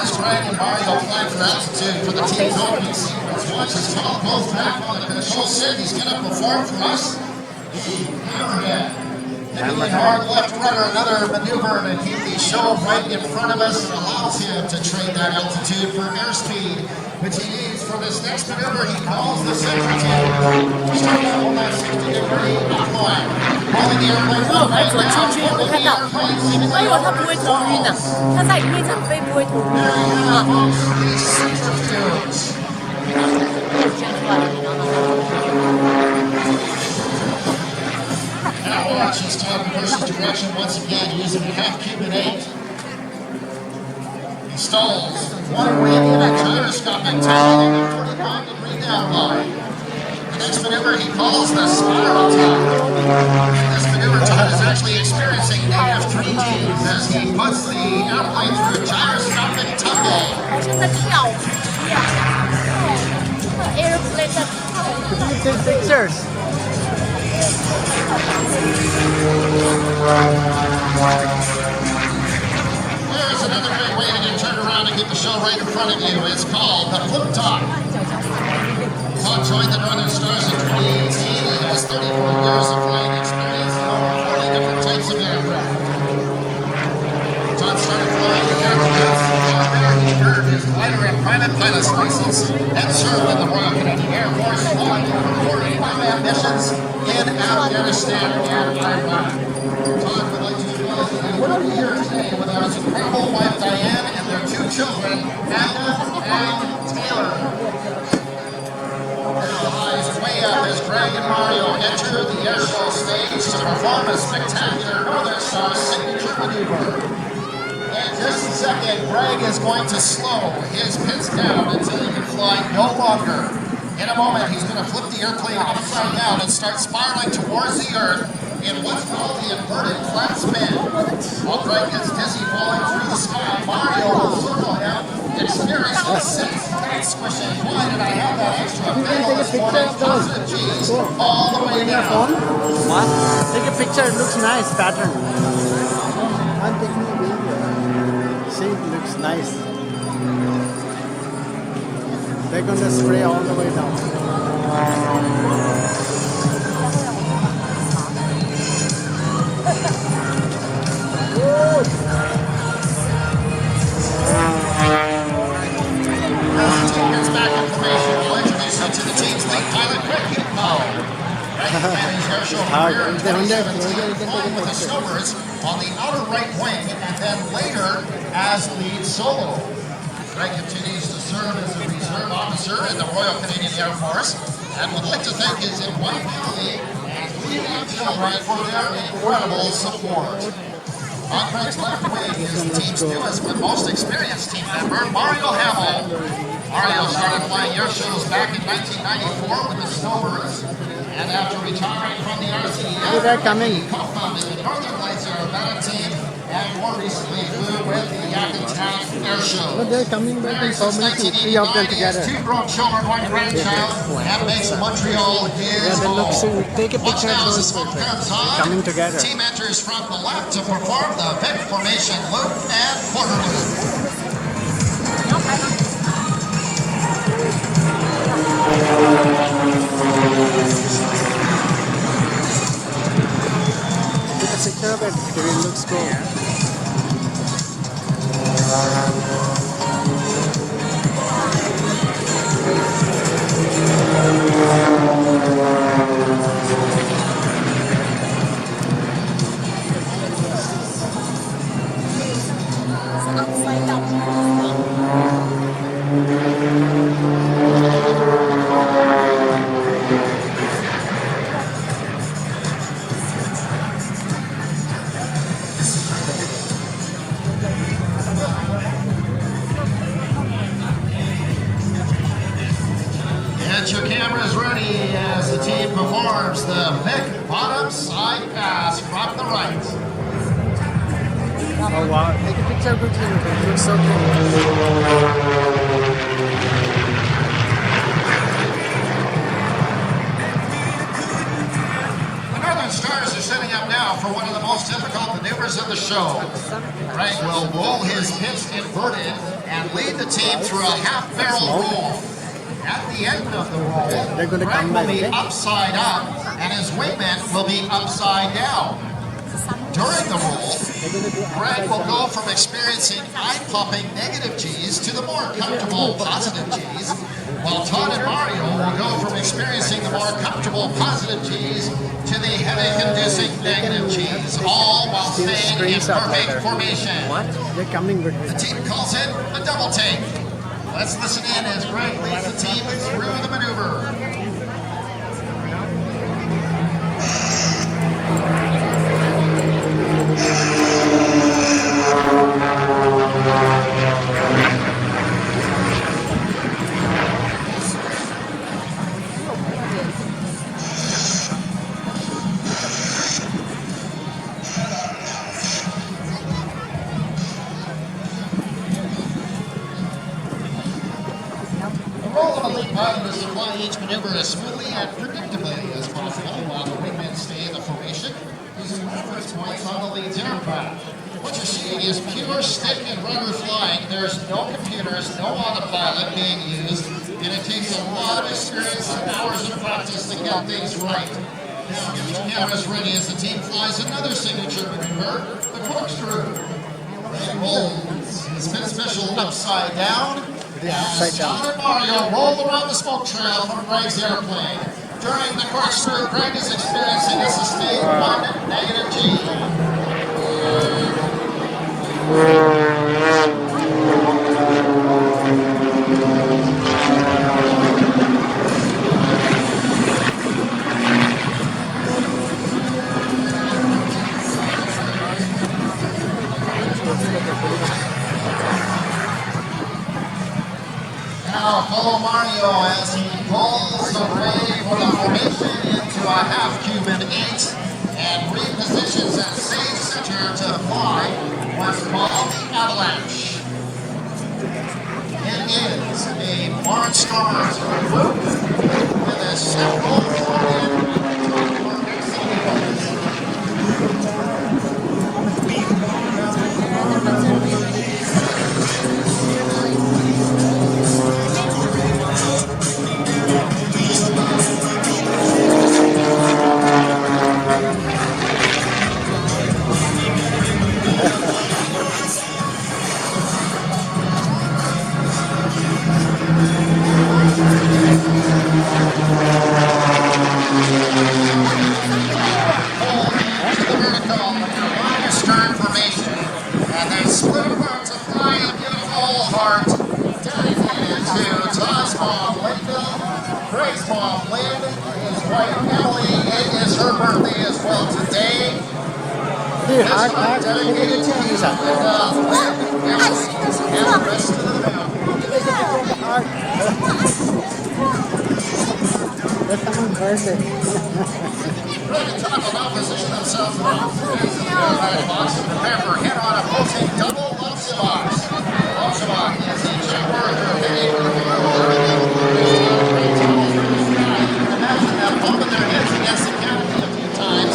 as Greg and Mario flying for altitude for the team's opening sequence. Watch as Todd goes back on the control set. He's going to perform for us the hammerhead. Heavy hard left rudder, another maneuver to keep the show right in front of us and allows him to trade that altitude for airspeed, which he needs for this next maneuver. He calls the center table. Starting out on that 60-degree incline. Holding the airplane up right now. Holding the airplane. 哎呦，它不会头晕的，它在里面想飞不会头晕啊。Now watch as Todd reverses direction once again using half Cuban 8. Installs one wing and a gyroscopic tail on the 45-degree down line. The next maneuver he calls the spiral tail. In this maneuver, Todd is actually experiencing negative 3Gs as he puts the airplane through a gyroscopic tuck-in. 好像在跳舞一样。Airplane 在跳舞。Take pictures. There's another great way to get turned around and get the show right in front of you. It's called the flip top. Todd joined the Northern Stars in 2018. He has 34 years of flying experience and over 40 different types of aircraft. Todd started flying the aircraft. There he earned his glider and private pilot's license and served in the Royal Canadian Air Force, flying over 40 combat missions in Afghanistan and Iraq. Todd would like to acknowledge that he would be here today without his incredible wife Diane and their two children, Anna and Taylor. Now eyes way up as Greg and Mario enter the airshow stage to perform a spectacular Northern Stars signature maneuver. In just a second, Greg is going to slow his pitch down until he can fly no longer. In a moment, he's going to flip the airplane upside down and start spiraling towards the Earth in what's called the inverted flat spin. While Greg gets dizzy falling through the sky, Mario will circle him, experience the six tight squishing. Why did I have that extra pedal this morning? Positive G's all the way down. What? Take a picture. It looks nice pattern. I'm taking a video. See, it looks nice. They're going to spray all the way down. Here's back information. We'll introduce you to the team's lead pilot, Hume-Powel. Flying with the Snowbirds on the outer right wing and then later as lead solo. Greg continues to serve as a reserve officer in the Royal Canadian Air Force and would like to thank his wife family and three children for their incredible support. On Greg's left wing is the team's newest but most experienced team member, Mario Hamill. Mario started flying air shows back in 1994 with the Snowbirds, and after retiring from the RCAF, he co-founded the Northern Aerobatic and more recently flew with the Airshow. But they're coming back in permanently, three of them together. Two grown children, one grandchild, and makes Montreal his home. Take a picture of those coming together. The team enters from the left to perform the Vic formation loop and quarter loop. Take a picture of it. It looks cool. Get your cameras ready as the team performs the Vic bottom side pass from the right. Oh wow, take a picture quickly. It looks so cool. The Northern Stars are setting up now Now for one of the most difficult maneuvers of the show. Greg will roll his hips inverted and lead the team through a half barrel roll. At the end of the roll, Greg will be upside up and his wingman will be upside down. During the roll, Brent will go from experiencing eye-popping negative G's to the more comfortable positive G's, while Todd and Mario will go from experiencing the more comfortable positive G's to the headache-inducing negative G's, all while staying in perfect formation. They're coming with The team calls it a double take. Let's listen in as Greg leads the team through the maneuver. The role of a lead pilot is to fly each maneuver as smoothly and predictably as possible while the wingmen stay in the formation using reference points on the lead's aircraft. What you're seeing is pure stick and rudder flying. There's no computers, no autopilot being used, and it takes a lot of experience and hours of practice to get things right. Now get your cameras ready as the team flies another signature maneuver, the corkscrew. It rolls. It's been special upside down. As Todd and Mario roll around the smoke trail from Greg's airplane. During the corkscrew, Greg is experiencing a sustained one negative G. Now follow Mario as he pulls away from the formation into a half Cuban 8 and repositions at same center to fly what's called the avalanche. It is a barnstormer's group with a central turn-in. Todd will now position themselves around the aerobatic box and prepare for head-on opposing double lobster box. Lobster box is a checkwork heading for the imagine them bumping their heads against the canopy a few times.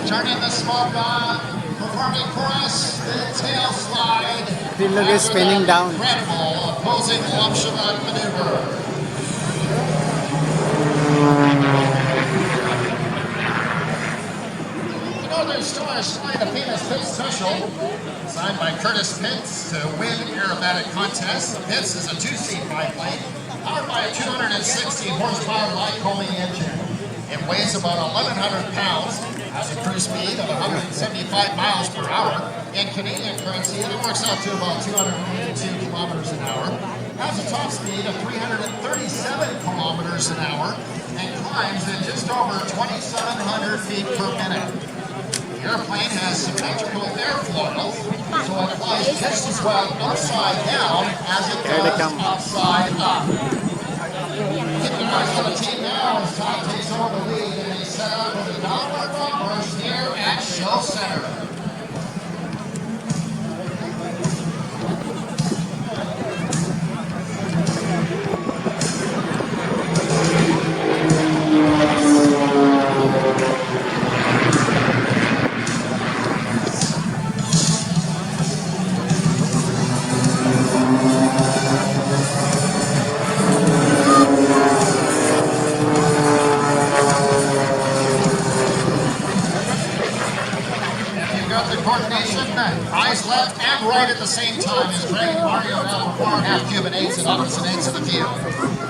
Turning the smoke on, performing chorus, the tail slide. The look is spinning down. Incredible opposing lobster-box maneuver. The Northern Stars fly the famous Pitts special, designed by Curtis Pitts to win aerobatic contests. The Pitts is a two-seat biplane, powered by a 260 horsepower Lycoming engine. It weighs about 1,100 pounds, has a cruise speed of 175 miles per hour. In Canadian currency, it works out to about 282 kilometers an hour. Has a top speed of 337 kilometers an hour and climbs at just over 2,700 feet per minute. The airplane has symmetrical airfoil, so it flies just as well upside down as it does upside up. Keeping an eye on the team now as Todd takes over the lead and they set up with a downward bumper steer at Show Center. Eyes left and right at the same time as Greg and Mario now perform half-cube and eights at opposite ends of the field.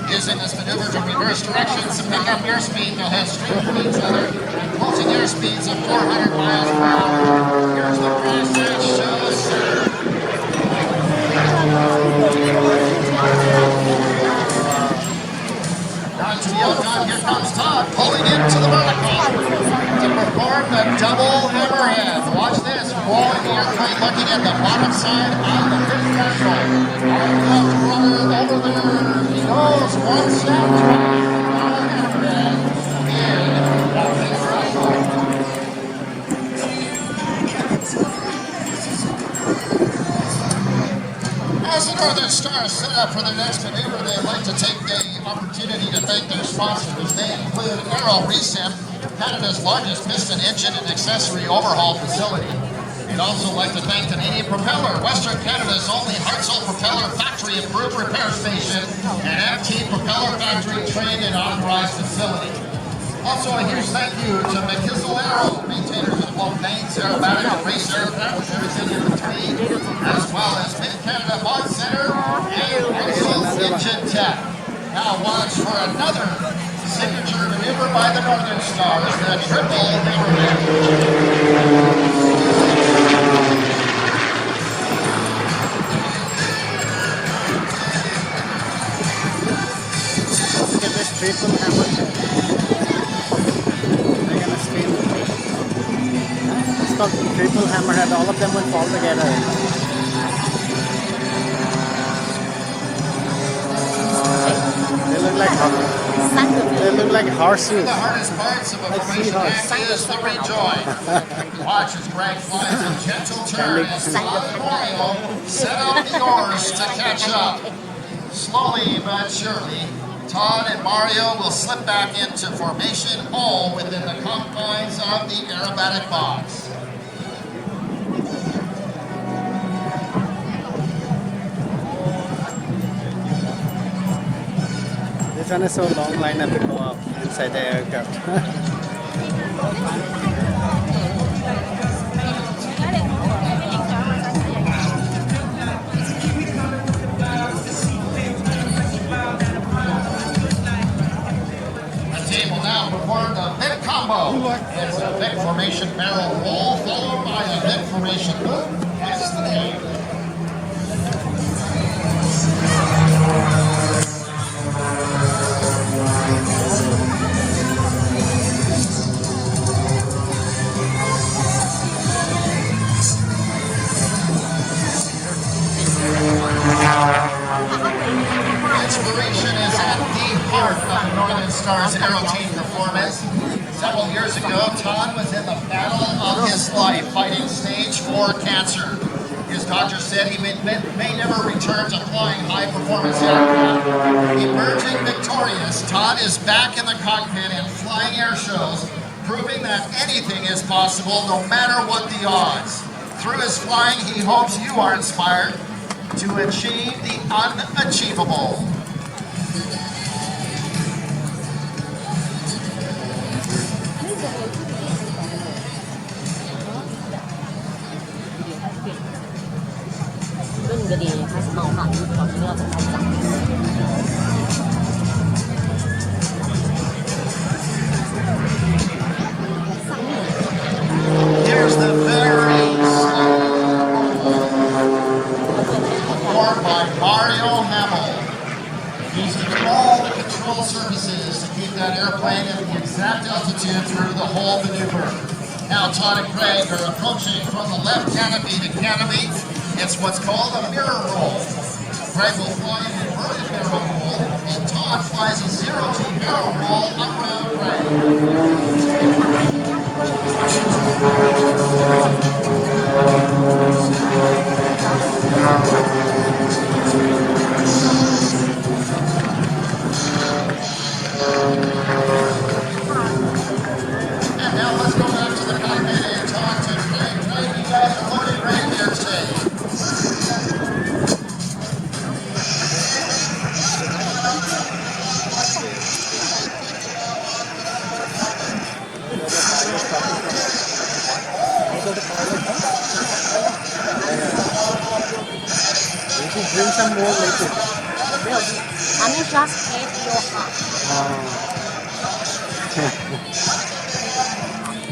Using this maneuver to reverse directions to pick up airspeed, they'll head straight for each other, closing airspeeds of 400 miles per hour. Here's the process. Show center. Down to the outgun, here comes Todd, pulling into the vertical to perform the double hammerhead. Watch this, rolling the airplane, looking at the bottom side on the fifth threshold. Our left runner over there, he goes one step, double hammerhead in that fifth threshold. As the Northern Stars set up for their next maneuver, they'd like to take the opportunity to thank their sponsors. They include RCAF, Canada's largest piston engine and accessory overhaul facility. They'd also like to thank Canadian Propeller, Western Canada's only Hartzell Propeller factory approved repair station, and FT Propeller factory trained and authorized facility. Also a huge thank you to McKissel Aero, maintainers of both planes, aerobatic and race aircraft, and everything in between, as well as Mid-Canada Mod Center and Hartzell Engine Tech. Now watch for another signature maneuver by the Northern Stars, the triple hammerhead. Look at this triple hammerhead. They're gonna spin. It's called triple hammerhead. All of them will fall together. They look like horses. The hardest parts of a formation act is the rejoin. Watch as Greg flies a gentle turn as Todd and Mario set out the oars to catch up. Slowly but surely, Todd and Mario will slip back into formation, all within the confines of the aerobatic box. This one is so long lineup to go up inside the aircraft. The team will now perform the Vic combo. It's a Vic formation barrel roll followed by a Vic formation loop. That's the name. Inspiration is at the heart of the Northern Stars Aeroteam performance. Several years ago, Todd was in the battle of his life fighting stage 4 cancer. His doctor said he may never return to flying high-performance aircraft. Emerging victorious, Todd is back in the cockpit and flying air shows, proving that anything is possible no matter what the odds. Through his flying, he hopes you are inspired to achieve the unachievable. Here's the very performed by Mario Hume-Powel, using all the control surfaces to keep that airplane at the exact altitude through the whole maneuver. Now Todd and Craig are approaching from the left canopy to canopy. It's what's called a mirror roll. Craig will fly an inverted barrel roll, and Todd flies a zero-G barrel roll around Craig. And now let's go back to the cockpit and talk to Craig. Craig, you guys are looking great here today. You should drink some more later. I mean, just ate your heart. Oh.